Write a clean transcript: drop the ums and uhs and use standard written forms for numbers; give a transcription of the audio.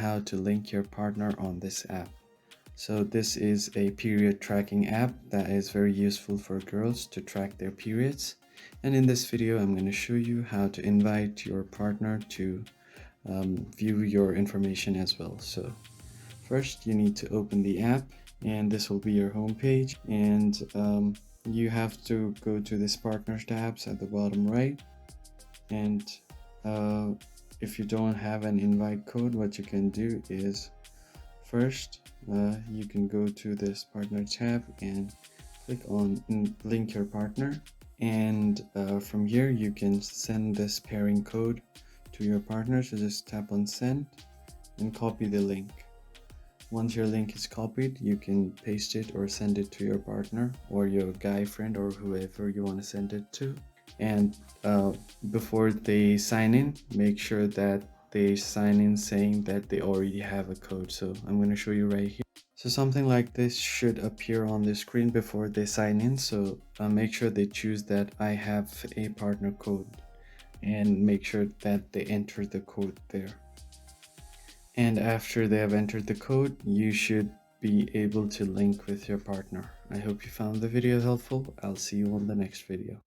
how to link your partner on this app. So this is a period tracking app that is very useful for girls to track their periods. And in this video, I'm going to show you how to invite your partner to view your information as well. So first you need to open the app, and this will be your home page, and you have to go to this partners tabs at the bottom right. And if you don't have an invite code, what you can do is first you can go to this partner tab and click on link your partner, and from here you can send this pairing code to your partner. So just tap on send and copy the link. Once your link is copied, you can paste it or send it to your partner or your guy friend or whoever you want to send it to. And before they sign in, make sure that they sign in saying that they already have a code. So I'm going to show you right here. So something like this should appear on the screen before they sign in. So make sure they choose that I have a partner code, and make sure that they enter the code there. And after they have entered the code, you should be able to link with your partner. I hope you found the video helpful. I'll see you on the next video.